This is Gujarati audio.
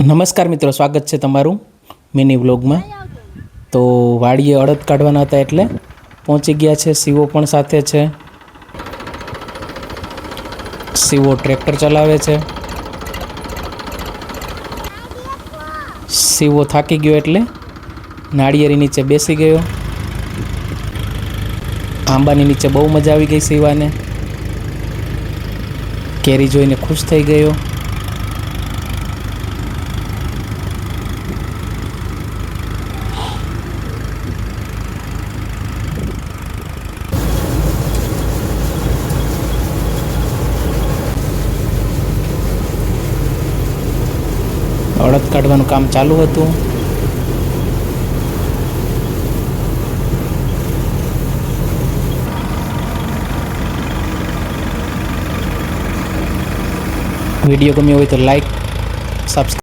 નમસ્કાર મિત્રો, સ્વાગત છે તમારું મિની વ્લોગમાં। તો વાડીએ અડદ કાઢવાના હતા એટલે પહોંચી ગયા છે। શિવો પણ સાથે છે। શિવો ટ્રેક્ટર ચલાવે છે। શિવો થાકી ગયો એટલે નાળિયેરી નીચે બેસી ગયો। આંબાની નીચે બહુ મજા આવી ગઈ શિવાને। કેરી જોઈને ખુશ થઈ ગયો। અડદ કાઢવાનું કામ ચાલુ હતું। વિડીયો ગમ્યો હોય તો લાઈક, સબસ્ક્રાઈબ